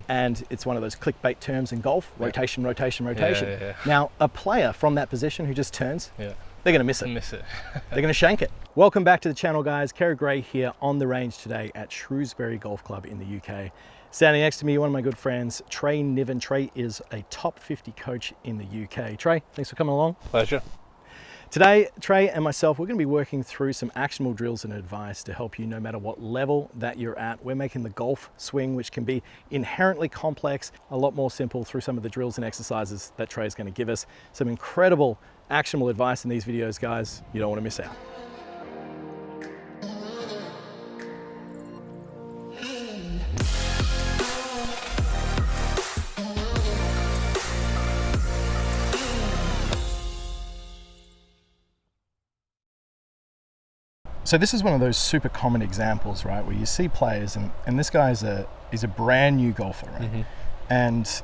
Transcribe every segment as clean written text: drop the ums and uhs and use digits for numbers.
and it's one of those clickbait terms in golf, rotation, rotation, rotation. Yeah. Now, a player from that position who just turns, Yeah. they're going to miss it. They're going to shank it. Welcome back to the channel, guys. Kerrod here on the range today at Shrewsbury Golf Club in the UK. Standing next to me, one of my good friends, Trey Niven. Trey is a top 50 coach in the UK. Trey, thanks for coming along. Pleasure. Today, Trey and myself, we're going to be working through some actionable drills and advice to help you no matter what level that you're at. We're making the golf swing, which can be inherently complex, a lot more simple through some of the drills and exercises that Trey is going to give us. Some incredible actionable advice in these videos, guys. You don't want to miss out. So this is one of those super common examples, right, where you see players, and this guy is a brand new golfer, right? Mm-hmm. And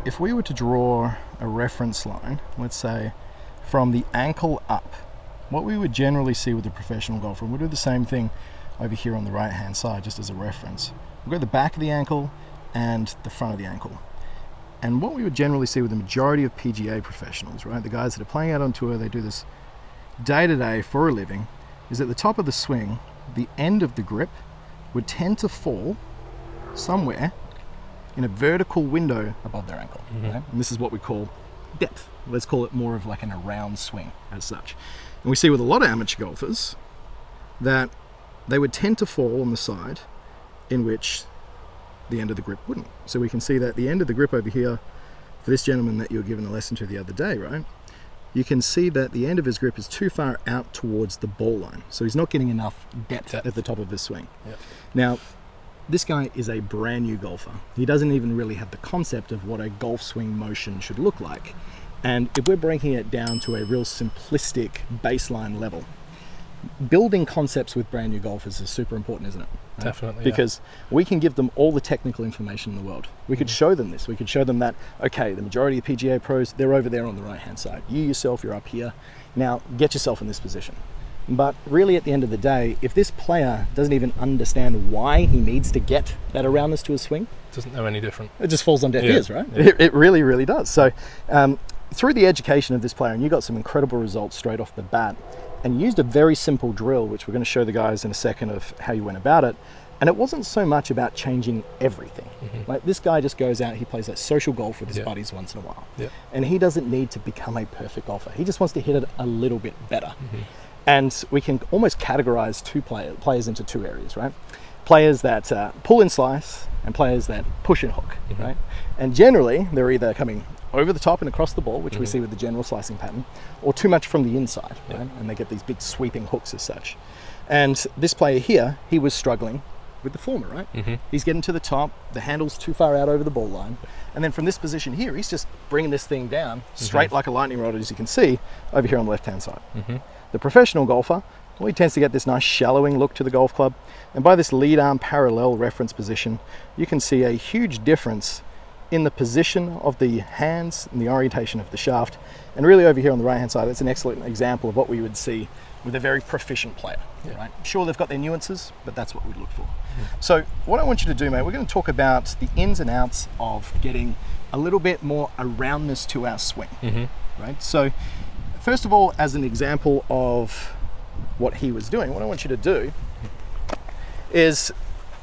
if we were to draw a reference line, let's say from the ankle up, what we would generally see with a professional golfer, we'll do the same thing over here on the right hand side just as a reference. We'll go the back of the ankle and the front of the ankle. And what we would generally see with the majority of PGA professionals, right, the guys that are playing out on tour, they do this day to day for a living, is at the top of the swing, the end of the grip would tend to fall somewhere in a vertical window above their ankle. Mm-hmm. Right? And this is what we call depth. Let's call it more of like an around swing as such. And we see with a lot of amateur golfers that they would tend to fall on the side in which the end of the grip wouldn't. So we can see that the end of the grip over here, for this gentleman that you were giving a lesson to the other day, right? You can see that the end of his grip is too far out towards the ball line. So he's not getting enough depth at the top of his swing. Yep. Now, this guy is a brand new golfer. He doesn't even really have the concept of what a golf swing motion should look like. And if we're breaking it down to a real simplistic baseline level, building concepts with brand new golfers is super important, isn't it? Right? Definitely. Because we can give them all the technical information in the world. We could show them this. We could show them that, okay, the majority of PGA pros, they're over there on the right hand side. You yourself, you're up here. Now get yourself in this position. But really at the end of the day, if this player doesn't even understand why he needs to get that aroundness to his swing, doesn't know any different. It just falls on deaf ears, right? Yeah. It really, really does. So through the education of this player, and you got some incredible results straight off the bat, and used a very simple drill, which we're going to show the guys in a second of how you went about it. And it wasn't so much about changing everything. Mm-hmm. Like this guy just goes out, he plays that social golf with his buddies once in a while. Yeah. And he doesn't need to become a perfect golfer. He just wants to hit it a little bit better. Mm-hmm. And we can almost categorize players into two areas, right? Players that pull and slice and players that push and hook, mm-hmm. right? And generally, they're either coming over the top and across the ball, which mm-hmm. we see with the general slicing pattern, or too much from the inside, right? And they get these big sweeping hooks as such. And this player here, he was struggling with the former, right? Mm-hmm. He's getting to the top, the handle's too far out over the ball line, and then from this position here, he's just bringing this thing down straight mm-hmm. like a lightning rod, as you can see over here on the left-hand side. Mm-hmm. The professional golfer, well, he tends to get this nice shallowing look to the golf club, and by this lead arm parallel reference position, you can see a huge difference in the position of the hands and the orientation of the shaft. And really over here on the right hand side, that's an excellent example of what we would see with a very proficient player, right? Sure, they've got their nuances, but that's what we'd look for. Mm-hmm. So what I want you to do, mate, we're going to talk about the ins and outs of getting a little bit more aroundness to our swing, mm-hmm. right? So first of all, as an example of what he was doing, what I want you to do is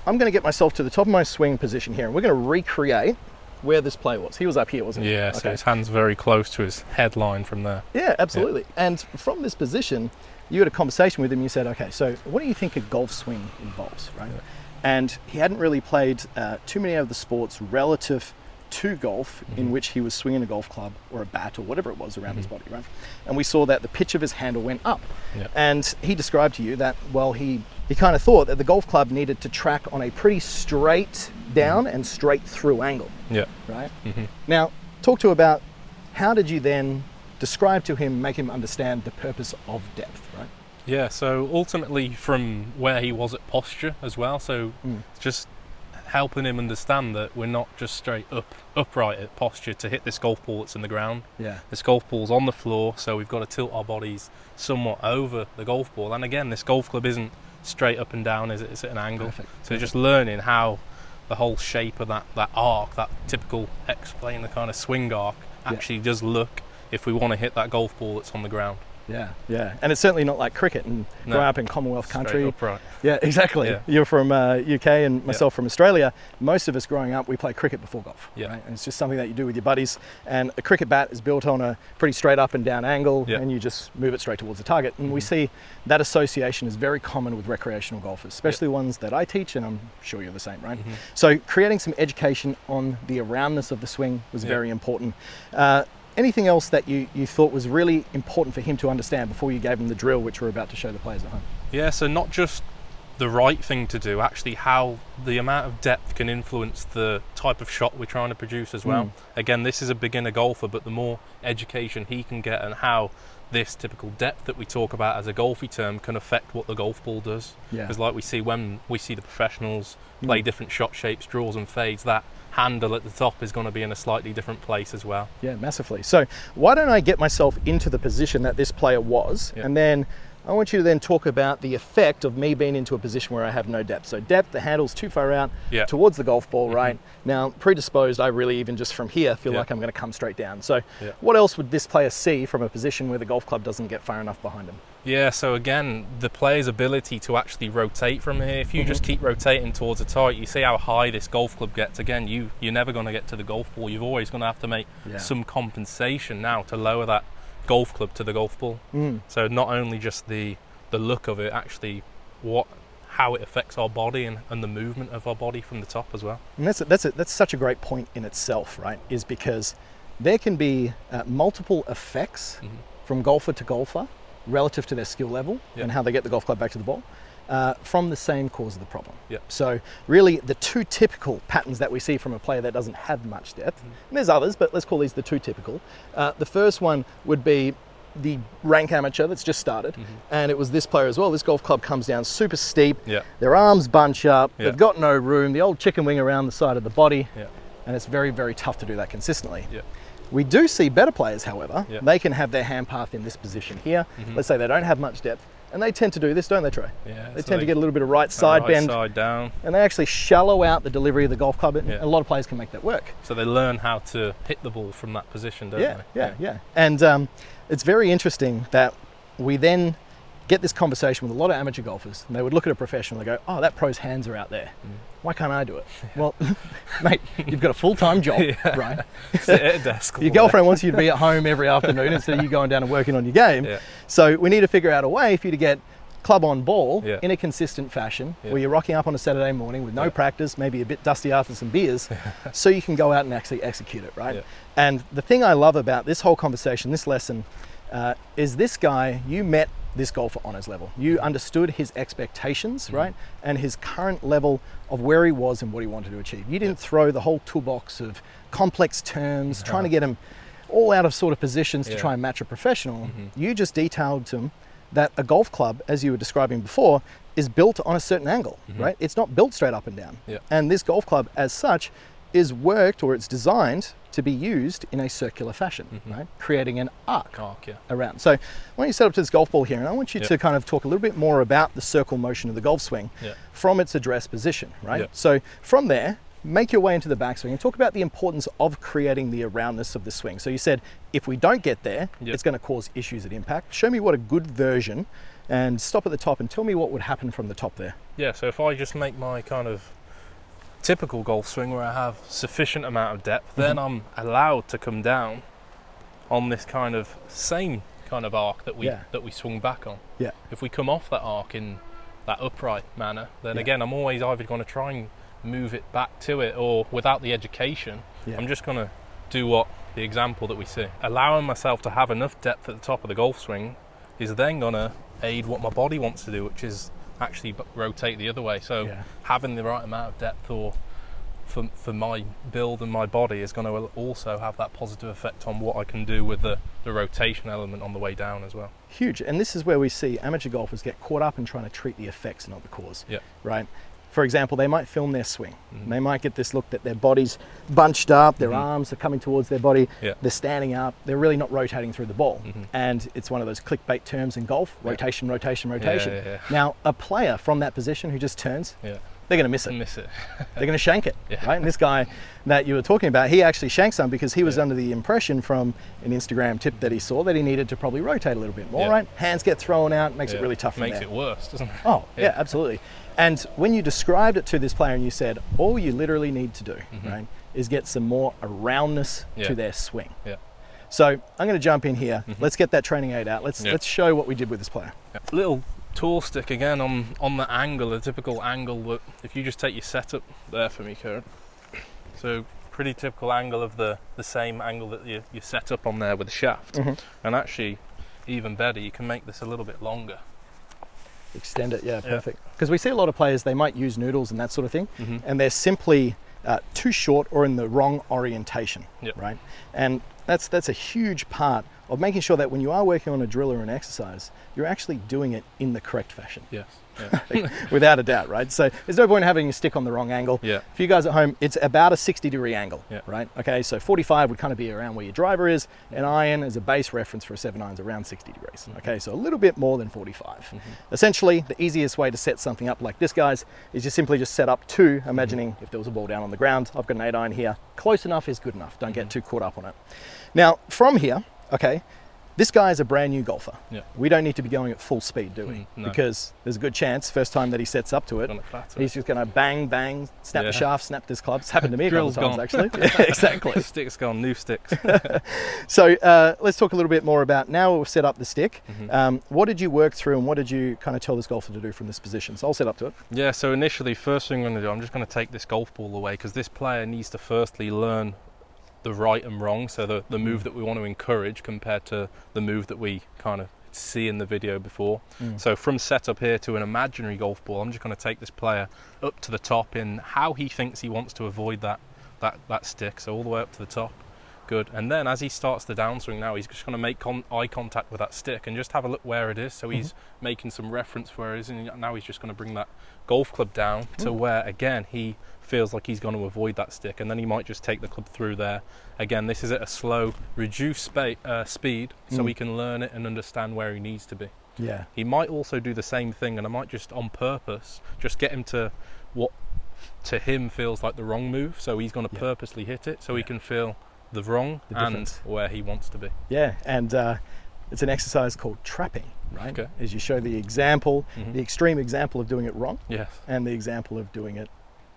I'm going to get myself to the top of my swing position here, and we're going to recreate where this player was. He was up here, wasn't he? Yeah, so his hand's very close to his headline from there. Yeah, absolutely. Yeah. And from this position, you had a conversation with him, you said, okay, so what do you think a golf swing involves, right? Yeah. And he hadn't really played too many of the sports relative to golf mm-hmm. in which he was swinging a golf club or a bat or whatever it was around mm-hmm. his body, right? And we saw that the pitch of his handle went up. Yeah. And he described to you that, well, he kind of thought that the golf club needed to track on a pretty straight down and straight through angle. Yeah. Right? Mm-hmm. Now, talk to about how did you then describe to him, make him understand the purpose of depth, right? Yeah, so ultimately from where he was at posture as well, so just helping him understand that we're not just straight upright at posture to hit this golf ball that's in the ground. Yeah. This golf ball's on the floor, so we've got to tilt our bodies somewhat over the golf ball. And again, this golf club isn't straight up and down, it's at an angle. Perfect. So just learning how the whole shape of that arc, that typical X-plane, the kind of swing arc, actually does look, if we want to hit that golf ball that's on the ground. Yeah, and it's certainly not like cricket and growing up in Commonwealth country. Upright. Yeah, exactly. Yeah. You're from UK and myself from Australia. Most of us growing up, we play cricket before golf, right? And it's just something that you do with your buddies. And a cricket bat is built on a pretty straight up and down angle, and you just move it straight towards the target. And we see that association is very common with recreational golfers, especially ones that I teach, and I'm sure you're the same, right? So creating some education on the aroundness of the swing was very important. Anything else that you thought was really important for him to understand before you gave him the drill, which we're about to show the players at home? Yeah, so not just the right thing to do, actually how the amount of depth can influence the type of shot we're trying to produce as well. Again, this is a beginner golfer, but the more education he can get and how this typical depth that we talk about as a golfy term can affect what the golf ball does. Because like we see when we see the professionals play different shot shapes, draws and fades, that handle at the top is going to be in a slightly different place as well. Yeah, massively. So why don't I get myself into the position that this player was, and then I want you to then talk about the effect of me being into a position where I have no depth. So depth, the handle's too far out towards the golf ball, right? Now, predisposed, I really even just from here feel like I'm going to come straight down. So what else would this player see from a position where the golf club doesn't get far enough behind him? Yeah, so again, the player's ability to actually rotate from here, if you just keep rotating towards the target, you see how high this golf club gets. Again, you're never going to get to the golf ball. You're always going to have to make some compensation now to lower that golf club to the golf ball. So not only just the look of it, actually how it affects our body and the movement of our body from the top as well. And that's such a great point in itself, right? Is because there can be multiple effects from golfer to golfer relative to their skill level and how they get the golf club back to the ball from the same cause of the problem. So really the two typical patterns that we see from a player that doesn't have much depth, and there's others, but let's call these the two typical. The first one would be the rank amateur that's just started, and it was this player as well. This golf club comes down super steep, their arms bunch up, they've got no room, the old chicken wing around the side of the body, and it's very, very tough to do that consistently. We do see better players, however, they can have their hand path in this position here. Let's say they don't have much depth, and they tend to do this, don't they, Trey? They tend to get a little bit of right side bend, side down, and they actually shallow out the delivery of the golf club, and a lot of players can make that work. So they learn how to hit the ball from that position, don't they? Yeah. And it's very interesting that we then get this conversation with a lot of amateur golfers, and they would look at a professional and they go, oh, that pro's hands are out there. Why can't I do it? Well, mate, you've got a full-time job, right? Sit at a desk. Your girlfriend wants you to be at home every afternoon instead of you going down and working on your game. So we need to figure out a way for you to get club on ball in a consistent fashion where you're rocking up on a Saturday morning with no practice, maybe a bit dusty after some beers, so you can go out and actually execute it, right? And the thing I love about this whole conversation, this lesson, is this guy, you met this golfer on his level. You understood his expectations, right? And his current level of where he was and what he wanted to achieve. You didn't throw the whole toolbox of complex terms, trying to get him all out of sort of positions to try and match a professional. You just detailed to him that a golf club, as you were describing before, is built on a certain angle, right? It's not built straight up and down. And this golf club as such is worked, or it's designed to be used in a circular fashion, right? Creating an arc around. So why don't you set up to this golf ball here, and I want you to kind of talk a little bit more about the circle motion of the golf swing from its address position, right? So from there, make your way into the backswing and talk about the importance of creating the aroundness of the swing. So you said, if we don't get there, it's going to cause issues at impact. Show me what a good version, and stop at the top and tell me what would happen from the top there. Yeah, so if I just make my kind of typical golf swing where I have sufficient amount of depth, then I'm allowed to come down on this kind of same kind of arc that we swung back on. If we come off that arc in that upright manner, then again I'm always either going to try and move it back to it, or without the education I'm just going to do what the example that we see. Allowing myself to have enough depth at the top of the golf swing is then going to aid what my body wants to do, which is actually rotate the other way. So having the right amount of depth, or for my build and my body, is going to also have that positive effect on what I can do with the rotation element on the way down as well. Huge. And this is where we see amateur golfers get caught up in trying to treat the effects, not the cause, right? For example, they might film their swing. They might get this look that their body's bunched up, their arms are coming towards their body, they're standing up, they're really not rotating through the ball. And it's one of those clickbait terms in golf, rotation, rotation, rotation. Now, a player from that position who just turns, they're going to miss it. They're going to shank it, Yeah. right? And this guy that you were talking about, he actually shanked some because he was under the impression from an Instagram tip that he saw that he needed to probably rotate a little bit more, right? Hands get thrown out, makes it really tough from there. Makes it worse, doesn't it? Oh, yeah, absolutely. And when you described it to this player and you said, all you literally need to do, right, is get some more aroundness to their swing. Yeah. So I'm going to jump in here. Let's get that training aid out. Let's show what we did with this player. Little tool stick again on the angle, the typical angle that if you just take your setup there for me, Kerrod. So pretty typical angle of the same angle that you set up on there with the shaft. And actually, even better, you can make this a little bit longer. Extend it, yeah, perfect. Because we see a lot of players, they might use noodles and that sort of thing, and they're simply too short or in the wrong orientation, right? And that's a huge part of making sure that when you are working on a drill or an exercise, you're actually doing it in the correct fashion. Yes. Without a doubt, right? So there's no point in having your stick on the wrong angle. For you guys at home, it's about a 60-degree angle, right? Okay, so 45 would kind of be around where your driver is. An iron as a base reference for a 7-iron is around 60 degrees. Okay, so a little bit more than 45. Essentially, the easiest way to set something up like this, guys, is just simply just set up two, imagining if there was a ball down on the ground, I've got an 8-iron here. Close enough is good enough. Don't get too caught up on it. Now, from here, okay, this guy is a brand new golfer. We don't need to be going at full speed, do we? No. Because there's a good chance, first time that he sets up to it, he's just going to bang, bang, snap the shaft, snap this club. It's happened to me a couple of times, actually. Exactly. Stick's gone, new sticks. So let's talk a little bit more about, now we've set up the stick, what did you work through and what did you kind of tell this golfer to do from this position? So I'll set up to it. Yeah, so initially, first thing I'm going to do, I'm just going to take this golf ball away because this player needs to firstly learn the right and wrong, so the move that we want to encourage compared to the move that we kind of see in the video before. So from setup here to an imaginary golf ball, I'm just going to take this player up to the top in how he thinks he wants to avoid that stick, so all the way up to the top. Good. And then as he starts the downswing now, he's just going to make eye contact with that stick and just have a look where it is. So he's making some reference where it is, and now he's just going to bring that golf club down to where, again, he feels like he's going to avoid that stick, and then he might just take the club through there. Again, this is at a slow, reduced speed, so he can learn it and understand where he needs to be. Yeah. He might also do the same thing, and I might just on purpose just get him to what to him feels like the wrong move, so he's going to purposely hit it so he can feel the wrong and where he wants to be. Yeah, and it's an exercise called trapping, right? Okay. As you show the example, the extreme example of doing it wrong, and the example of doing it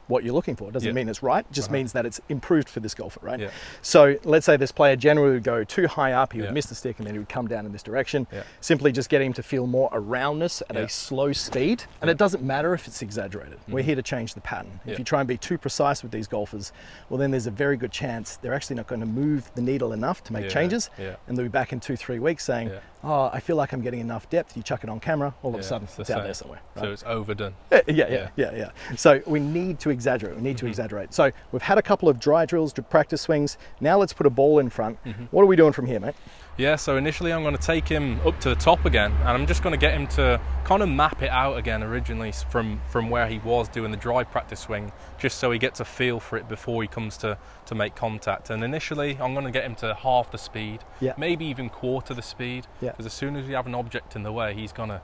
what you're looking for. It doesn't mean it's right, it just means that it's improved for this golfer, right? So let's say this player generally would go too high up, he would miss the stick and then he would come down in this direction. Simply just get him to feel more aroundness at a slow speed, and it doesn't matter if it's exaggerated. We're here to change the pattern. If you try and be too precise with these golfers, well then there's a very good chance they're actually not going to move the needle enough to make changes, and they'll be back in 2-3 weeks saying, oh, I feel like I'm getting enough depth. You chuck it on camera, all of a sudden it's out there somewhere. Right? So it's overdone. Yeah. So we need to exaggerate. We need to exaggerate. So we've had a couple of dry drills, practice swings. Now let's put a ball in front. What are we doing from here, mate? Yeah, so initially I'm going to take him up to the top again, and I'm just going to get him to kind of map it out again originally from where he was doing the dry practice swing, just so he gets a feel for it before he comes to make contact. And initially I'm going to get him to half the speed, maybe even quarter the speed, because as soon as we have an object in the way, he's going to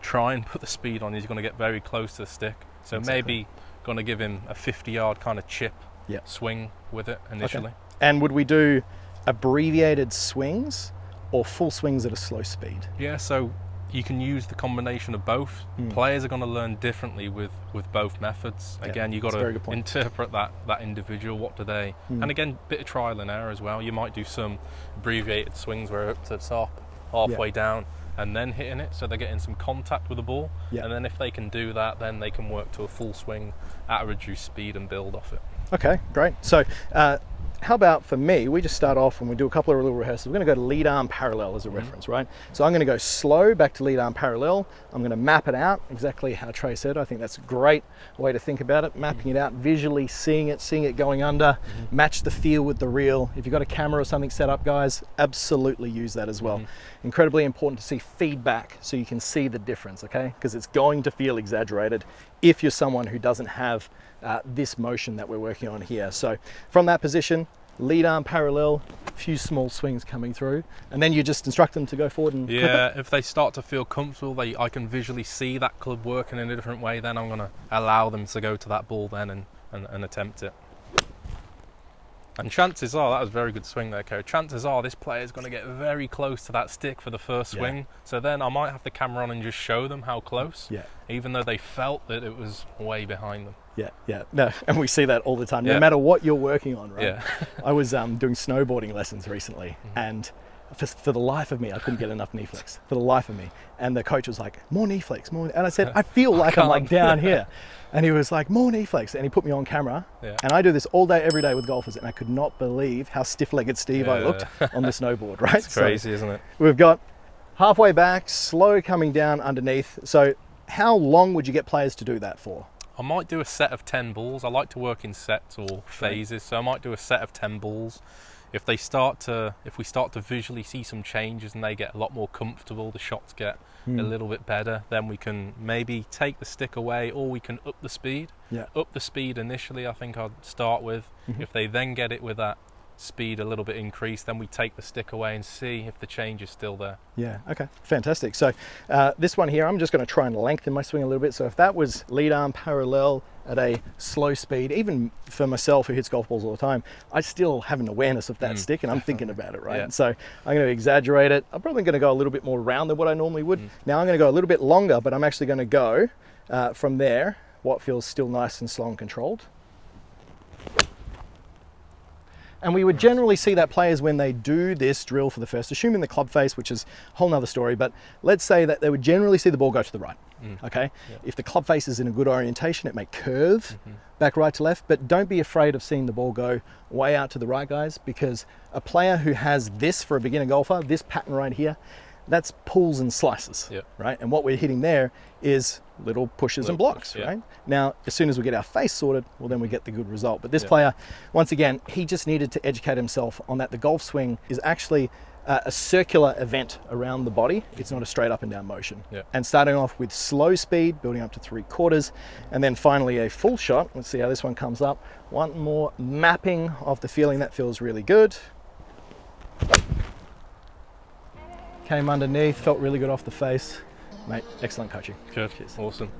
try and put the speed on. He's going to get very close to the stick. So maybe going to give him a 50-yard kind of chip swing with it initially. And would we do abbreviated swings or full swings at a slow speed? Yeah, so you can use the combination of both. Players are going to learn differently with both methods. Again, you've got to interpret that individual. What do they... And again, bit of trial and error as well. You might do some abbreviated swings where up to the top, halfway down, and then hitting it, so they're getting some contact with the ball. And then if they can do that, then they can work to a full swing at a reduced speed and build off it. Okay, great. So how about for me, we just start off and we do a couple of little rehearsals. We're going to go to lead arm parallel as a reference, right? So I'm going to go slow back to lead arm parallel. I'm going to map it out exactly how Trey said. I think that's a great way to think about it. Mapping it out, visually seeing it going under, match the feel with the reel. If you've got a camera or something set up, guys, absolutely use that as well. Incredibly important to see feedback so you can see the difference, okay? Because it's going to feel exaggerated if you're someone who doesn't have this motion that we're working on here. So from that position, lead arm parallel, a few small swings coming through, and then you just instruct them to go forward and clip Yeah, it. if they start to feel comfortable, I can visually see that club working in a different way, then I'm going to allow them to go to that ball then and attempt it. And chances are, that was a very good swing there, Kerrod. Chances are this player is going to get very close to that stick for the first swing. So then I might have the camera on and just show them how close, even though they felt that it was way behind them. Yeah. No, and we see that all the time, no matter what you're working on, right? Yeah. I was doing snowboarding lessons recently, and for the life of me, I couldn't get enough knee flicks, for the life of me. And the coach was like, more knee flicks, more. And I said, I feel like I'm like down here. And he was like, more knee flicks. And he put me on camera. And I do this all day, every day with golfers. And I could not believe how stiff-legged Steve I looked on the snowboard, right? It's crazy, isn't it? We've got halfway back, slow coming down underneath. So how long would you get players to do that for? I might do a set of 10 balls. I like to work in sets or phases. So I might do a set of 10 balls. If we start to visually see some changes and they get a lot more comfortable, the shots get a little bit better, then we can maybe take the stick away, or we can up the speed. Up the speed initially, I think I'd start with. If they then get it with that speed a little bit increased, then we take the stick away and see if the change is still there. Okay, fantastic. So this one here, I'm just going to try and lengthen my swing a little bit. So if that was lead arm parallel at a slow speed, even for myself who hits golf balls all the time, I still have an awareness of that stick and I'm thinking about it, right? So I'm going to exaggerate it. I'm probably going to go a little bit more round than what I normally would. Now I'm going to go a little bit longer, but I'm actually going to go from there, what feels still nice and slow and controlled. And we would generally see that players, when they do this drill for the first, assuming the club face, which is a whole nother story, but let's say that they would generally see the ball go to the right. Okay? If the club face is in a good orientation, it may curve back right to left, but don't be afraid of seeing the ball go way out to the right, guys, because a player who has this for a beginner golfer, this pattern right here, that's pulls and slices, right? And what we're hitting there is little pushes and blocks, right? Now, as soon as we get our face sorted, well, then we get the good result. But this player, once again, he just needed to educate himself on that. The golf swing is actually a circular event around the body. It's not a straight up and down motion. And starting off with slow speed, building up to 3/4, and then finally a full shot. Let's see how this one comes up. One more mapping of the feeling. That feels really good. Came underneath, felt really good off the face. Mate, excellent coaching. Good. Cheers. Awesome.